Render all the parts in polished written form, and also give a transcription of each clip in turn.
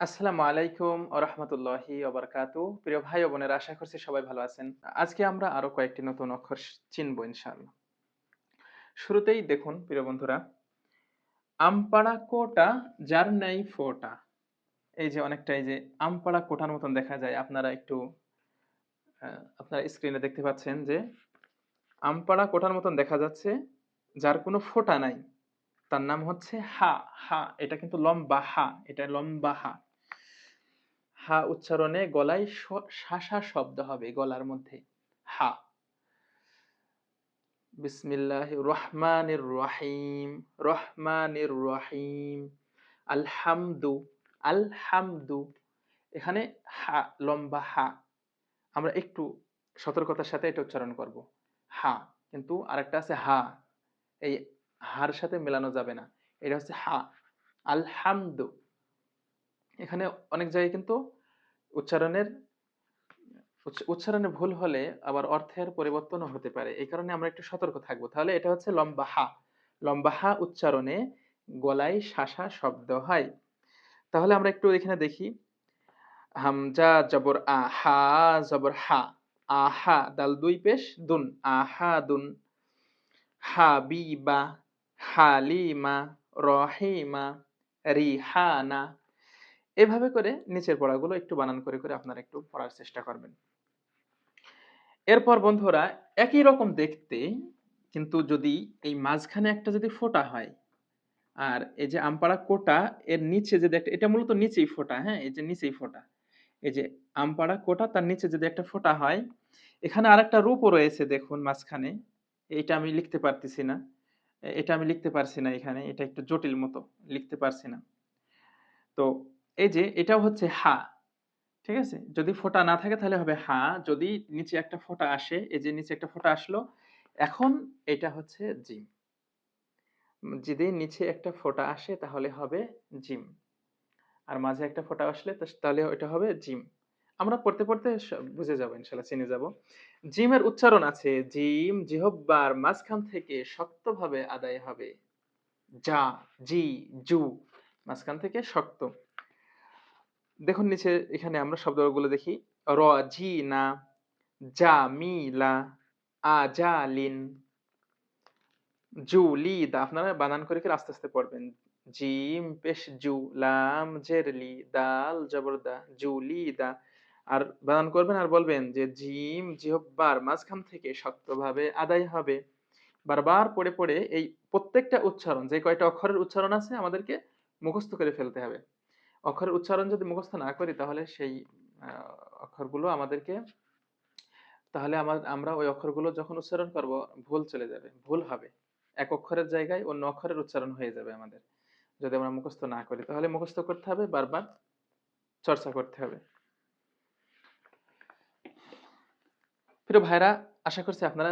আসসালামু আলাইকুম ওয়া রাহমাতুল্লাহি ওয়া বারাকাতুহু। প্রিয় ভাই ও বোনেরা, আশা করছি সবাই ভালো আছেন। আজকে আমরা আরো কয়েকটি নতুন অক্ষর চিনব ইনশাআল্লাহ। শুরুতেই দেখুন প্রিয় বন্ধুরা, আমপাড়া কোটা যার নাই ফোঁটা। এই যে অনেকটা এই যে আমপাড়া কোটার মতন দেখা যায়। আপনারা একটু আপনারা স্ক্রিনে দেখতে পাচ্ছেন যে আমপাড়া কোটার মতন দেখা যাচ্ছে, যার কোনো ফোঁটা নাই। তার নাম হচ্ছে হা। হা এটা কিন্তু লম্বা হা, এটা লম্বা হা। হা উচ্চারণে গলায় শাসা শব্দ হবে গলার মধ্যে। হা। বিসমিল্লাহির রহমানির রহিম। রহমানির রহিম। আলহামদু। আলহামদু। এখানে হা, লম্বা হা। আমরা একটু সতর্কতার সাথে এটা উচ্চারণ করব। হা। কিন্তু আরেকটা আছে হা। এই হার সাথে মেলানো যাবে না। এটা হচ্ছে হা। আলহামদু। এখানে অনেক জায়গায় কিন্তু উচ্চারণের উচ্চারণে ভুল হলে আবার অর্থের পরিবর্তনও হতে পারে। এই কারণে আমরা একটু সতর্ক থাকবো। তাহলে এটা হচ্ছে লম্বা হা। লম্বা হা উচ্চারণে গলায় শাসা শব্দ হয়। তাহলে আমরা একটু এখানে দেখি। হামজা জবর আ, হা জবর হা। আহা দাল দুই পেশ দুন। আহাদুন। হাবিবা। হালিমা। রহিমা। রিহানা। এভাবে করে নিচের পড়াগুলো একটু বানান করে করে আপনারা একটু পড়ার চেষ্টা করবেন। এরপর বন্ধুরা, একই রকম দেখতে, কিন্তু যদি এই মাঝখানে একটা যদি ফোঁটা হয়, আর এই যে আমপাড়া কোটা এর নিচে যদি একটা, এটা মূলত নিচেই ফোঁটা, হ্যাঁ, এই যে নিচেই ফোঁটা, এই যে আমপাড়া কোটা তার নিচে যদি একটা ফোঁটা হয়, এখানে আরেকটা রূপও রয়েছে দেখুন মাঝখানে। এটা আমি লিখতে পারতেছি না, এটা আমি লিখতে পারছি না, এখানে এটা একটু জটিল মতো, লিখতে পারছি না। তো এই যে এটাও হচ্ছে হা। ঠিক আছে? যদি ফোঁটা না থাকে তাহলে হবে হা। যদি নিচে একটা ফোঁটা আসে, এই যে নিচে একটা ফোঁটা আসলো, এখন এটা হচ্ছে জিম। যদি নিচে একটা ফোঁটা আসে তাহলে হবে জিম। আর মাঝে একটা ফোঁটা আসলে তাহলে ওইটা হবে জিম। আমরা পড়তে পড়তে বুঝে যাবো ইনশাআল্লাহ, চিনে যাব। জিমের উচ্চারণ আছে, জিম জিহ্বার মাঝখান থেকে শক্তভাবে আদায় হবে। যা, জি, জু, মাঝখান থেকে শক্ত। দেখুন নিচে এখানে আমরা শব্দগুলো দেখি। রজিনা। জামিলা। আজালিন। জুলিদা। আপনারা বানান করে করে আস্তে আস্তে পড়বেন। জিম পেশ জু, লাম জেরলি, দাল জবর দা, জুলিদা। আর বানান করবেন আর বলবেন যে জিম জিহ্বার মাঝখান থেকে শক্তভাবে আদায় হবে। বারবার পড়ে পড়ে এই প্রত্যেকটা উচ্চারণ, যে কয়টা অক্ষরের উচ্চারণ আছে আমাদেরকে মুখস্থ করে ফেলতে হবে। অক্ষরের উচ্চারণ যদি মুখস্থ না করি তাহলে সেই অক্ষরগুলো আমাদেরকে, তাহলে আমরা ওই অক্ষরগুলো যখন উচ্চারণ করব ভুল চলে যাবে, ভুল হবে। এক অক্ষরের জায়গায় অন্য অক্ষরের উচ্চারণ হয়ে যাবে আমাদের, যদি আমরা মুখস্থ না করি। তাহলে মুখস্থ করতে হবে, বারবার চর্চা করতে হবে। প্রিয় ভাইরা, আশা করছি আপনারা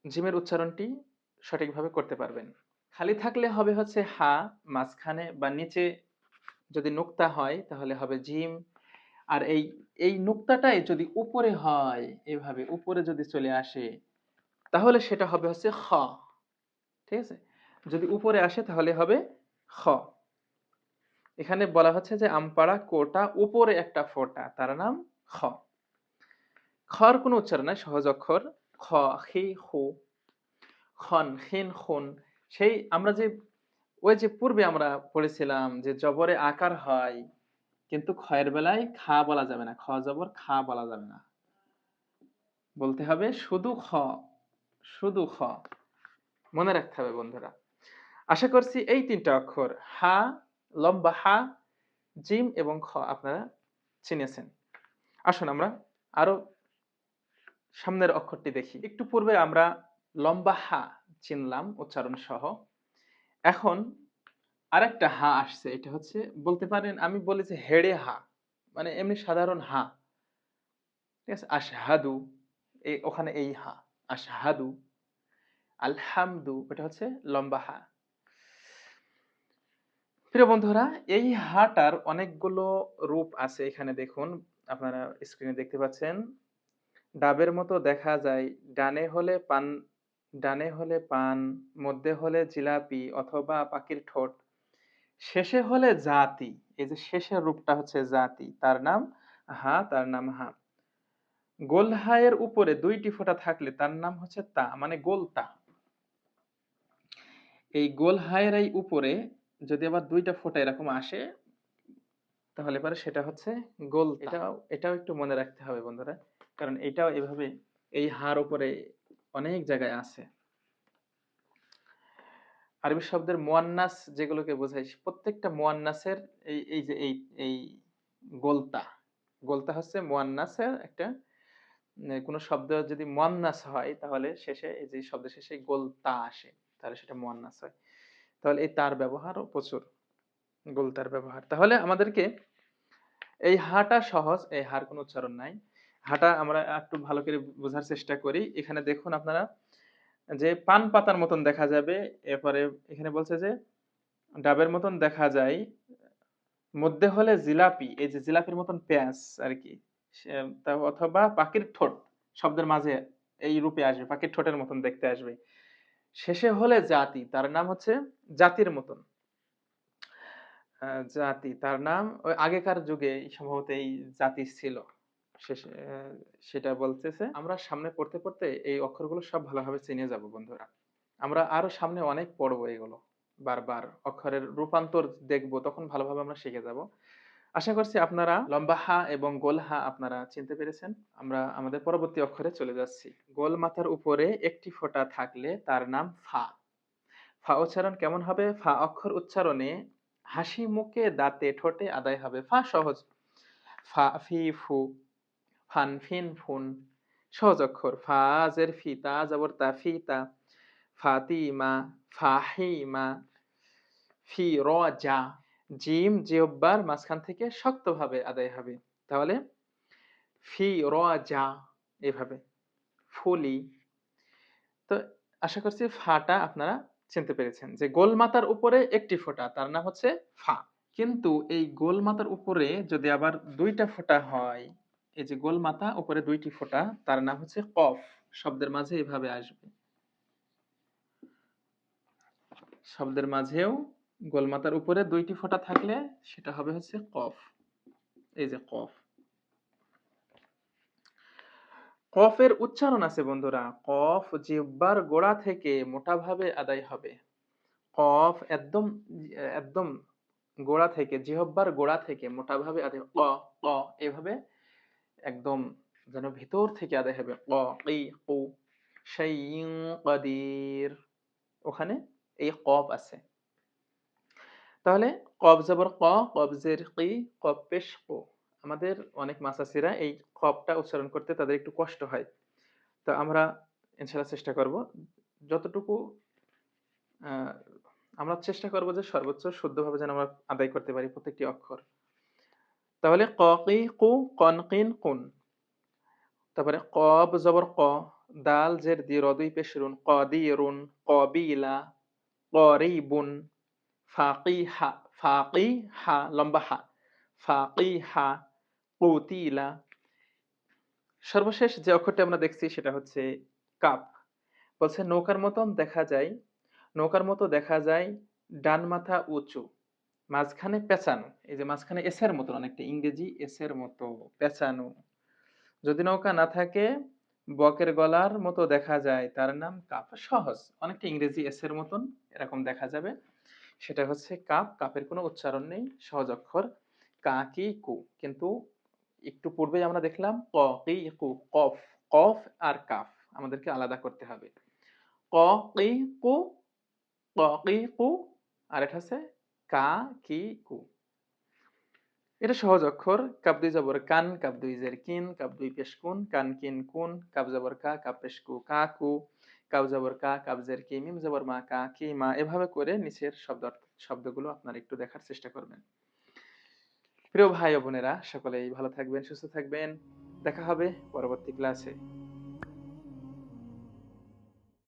জিমের উচ্চারণটি সঠিকভাবে করতে পারবেন। খালি থাকলে হবে হচ্ছে হা, মাঝখানে বা নিচে যদি নুক্তা হয় তাহলে হবে জিম। আর এই এই নুক্তাটাই যদি উপরে হয়, এভাবে উপরে যদি চলে আসে তাহলে সেটা হবে হচ্ছে খ। ঠিক আছে? যদি উপরে আসে তাহলে হবে খ। এখানে বলা হচ্ছে যে আমপাড়া কোটা উপরে একটা ফোঁটা, তার নাম খ। খর কোনো উচ্চারণ নাই, সহজ অক্ষর। খ, খি, খু, খন, খিন, খুন। সেই আমরা যে ওই যে পূর্বে আমরা পড়েছিলাম যে জবরে আকার হয়, কিন্তু খয়ের বেলায় খা বলা যাবে না, খ জবর খা বলা যাবে না, বলতে হবে শুধু খ। শুধু খ। মনে রাখতে হবে বন্ধুরা। আশা করছি এই তিনটা অক্ষর হা, লম্বা হা, জিম এবং খ আপনারা চিনেছেন। আসুন আমরা আরো সামনের অক্ষরটি দেখি। একটু পূর্বে আমরা লম্বা হা চিনলাম উচ্চারণ সহ। এখন আরেকটা হা আসছে, এটা হচ্ছে বলতে পারেন, আমি বলেছি হেড়ে হা, মানে এমনি সাধারণ হা। ঠিক আছে? আশহাদু, ওখানে এই হা। আশহাদু। আলহামদু, এটা হচ্ছে লম্বা হা। প্রিয় বন্ধুরা, এই হাটার অনেকগুলো রূপ আছে। এখানে দেখুন, আপনারা স্ক্রিনে দেখতে পাচ্ছেন, ডাবের মতো দেখা যায়। ডানে হলে পান, ডানে হলে পান, মধ্যে হলে জিলাপি অথবা পাখির ঠোঁট, শেষে হলে জাতি। এই যে শেষের রূপটা হচ্ছে জাতি, তার নাম হা, তার নাম হা। গোল হা এর উপরে দুইটি ফোঁটা থাকলে তার নাম হচ্ছে তা, মানে গোলতা। এই গোল হা এর এই উপরে যদি আবার দুইটা ফোঁটা এরকম আসে, তাহলে পরে সেটা হচ্ছে গোলতা। এটাও একটু মনে রাখতে হবে বন্ধুরা, কারণ এটাও এভাবে এই হার উপরে অনেক জায়গায় আছে। আরবি শব্দের মুয়ান্নাস যেগুলোকে বোঝায়, প্রত্যেকটা মুয়ান্নাসের এই যে এই গোলতা, গোলতা হচ্ছে মুয়ান্নাসের একটা, কোনো শব্দ যদি মুয়ান্নাস হয় তাহলে শেষে এই যে শব্দের শেষে গোলতা আসে, তাহলে সেটা মুয়ান্নাস হয়। তাহলে এই তার ব্যবহারও প্রচুর, গোলতার ব্যবহার। তাহলে আমাদেরকে এই হাটা সহজ, এই হার কোনো উচ্চারণ নাই। হাটা আমরা একটু ভালো করে বোঝার চেষ্টা করি। এখানে দেখুন আপনারা যে পান পাতার মতন দেখা যাবে, এরপরে এখানে বলছে যে ডাবের মতন দেখা যায়, মধ্যে হলে জিলাপি, এই যে জিলাপির মতন পেঁয়াজ আর কি, অথবা পাখির ঠোঁট শব্দের মাঝে এই রূপে আসবে, পাখির ঠোঁটের মতন দেখতে আসবে। শেষে হলে জাতি, তার নাম হচ্ছে জাতির মতন। জাতি তার নাম, ওই আগেকার যুগে সম্ভবত এই জাতি ছিল। শেষে সেটা বলতেছে। আমরা সামনে পড়তে পড়তে এই অক্ষরগুলো সব ভালোভাবে চিনে যাব বন্ধুরা। আমরা আরো সামনে অনেক পড়বো এগুলো, বারবার অক্ষরের রূপান্তর দেখবো, তখন ভালোভাবে আমরা শিখে যাব। আশা করছি আপনারা লম্বা হা এবং গোল হা আপনারা চিনতে পেরেছেন। আমরা আমাদের পরবর্তী অক্ষরে চলে যাচ্ছি। গোল মাথার উপরে একটি ফোঁটা থাকলে তার নাম ফা। ফা উচ্চারণ কেমন হবে? ফা অক্ষর উচ্চারণে হাসি মুখে দাঁতে ঠোঁটে আদায় হবে। ফা সহজ, ফা ফি ফু, ফান ফিন ফুন, সহজ অক্ষর। ফা জের ফি, তা জবর তা, ফি তা, ফাতিমা, ফাহিমা, ফি র যা। জিম জিহ্বার মাঝখান থেকে শক্তভাবে আদায় হবে, তাহলে ফি র যা, এভাবে ফুলি। তো আশা করছি ফাটা আপনারা চিনতে পেরেছেন, যে গোল মাথার উপরে একটি ফোঁটা তার নাম হচ্ছে ফা। কিন্তু এই গোল মাথার উপরে যদি আবার দুইটা ফোঁটা হয়, এই যে গোল মাথা উপরে দুইটি ফোঁটা, তার নাম হচ্ছে কফ। শব্দের মাঝে এভাবে আসবে, শব্দের মাঝেও গোল মাথার উপরে দুইটি ফোঁটা থাকলে সেটা হবে হচ্ছে কফ। এই যে কফ, কফের উচ্চারণ আছে বন্ধুরা। কফ জিহ্বার গোড়া থেকে মোটাভাবে আদায় হবে। কফ একদম একদম গোড়া থেকে, জিহ্বার গোড়া থেকে মোটাভাবে আদায়, ক ক এভাবে একদম যেন ভিতর থেকে আদায় হবে। ক কি কু, শাইইন কাদির, ওখানে এই কফ আছে। তাহলে কফ জবর ক, কফ জের কি, কফ পেশ কু। আমাদের অনেক মাসাসিরা এই কফটা উচ্চারণ করতে তাদের একটু কষ্ট হয়, তো আমরা ইনশাআল্লাহ চেষ্টা করব যতটুকু, আহ, আমরা চেষ্টা করব যে সর্বোচ্চ শুদ্ধভাবে যেন আমরা আদায় করতে পারি প্রত্যেকটি অক্ষর। তাহলে ক কি কু, কনকিন কুন। তারপরে কব জবর ক, দাল জের দি, র দুই পেশ রুন, কদিরুন, কবিলা, করিবুন, ফাকিহা, ফাকিহা লম্বা হা, ফাকিহা, কুতিলা। সর্বশেষ যে অক্ষরটি আমরা দেখছি সেটা হচ্ছে কাপ। বলছে নৌকার মতন দেখা যায়, নৌকার মতো দেখা যায়, ডান মাথা উঁচু, মাঝখানে পেঁচানো। এই যে মাঝখানে এসের মতন, অনেকটা ইংরেজি এসের মতো পেঁচানো। যদি নৌকা না থাকে, বকের গলার মতো দেখা যায়, তার নাম কাপ। সহজ, অনেকটা ইংরেজি এসের মতন এরকম দেখা যাবে, সেটা হচ্ছে কাপ। কাপের কোনো উচ্চারণ নেই, সহজ অক্ষর কা কি কু। কিন্তু একটু পূর্বেই আমরা দেখলাম ক কি কু, কফ, কফ আর কাফ আমাদেরকে আলাদা করতে হবে। ক কি কু, ক কি কু, আর এটা হচ্ছে কা কি কু। এটা সহজ অক্ষর। কাপ দুই জবর কান, কাপ দুই জের কিন, কাপ দুই পেশ কুন, কান কিন কুন, কাপ জবর কা, কাপ পেশ কু, কা কু, কাপ জবর কা, কাপ জের কি, মিম জবর মা, কা কি মা। এভাবে করে নিচের শব্দগুলো আপনারা একটু দেখার চেষ্টা করবেন। প্রিয় ভাই ও বোনেরা, সকলেই ভালো থাকবেন, সুস্থ থাকবেন। দেখা হবে পরবর্তী ক্লাসে।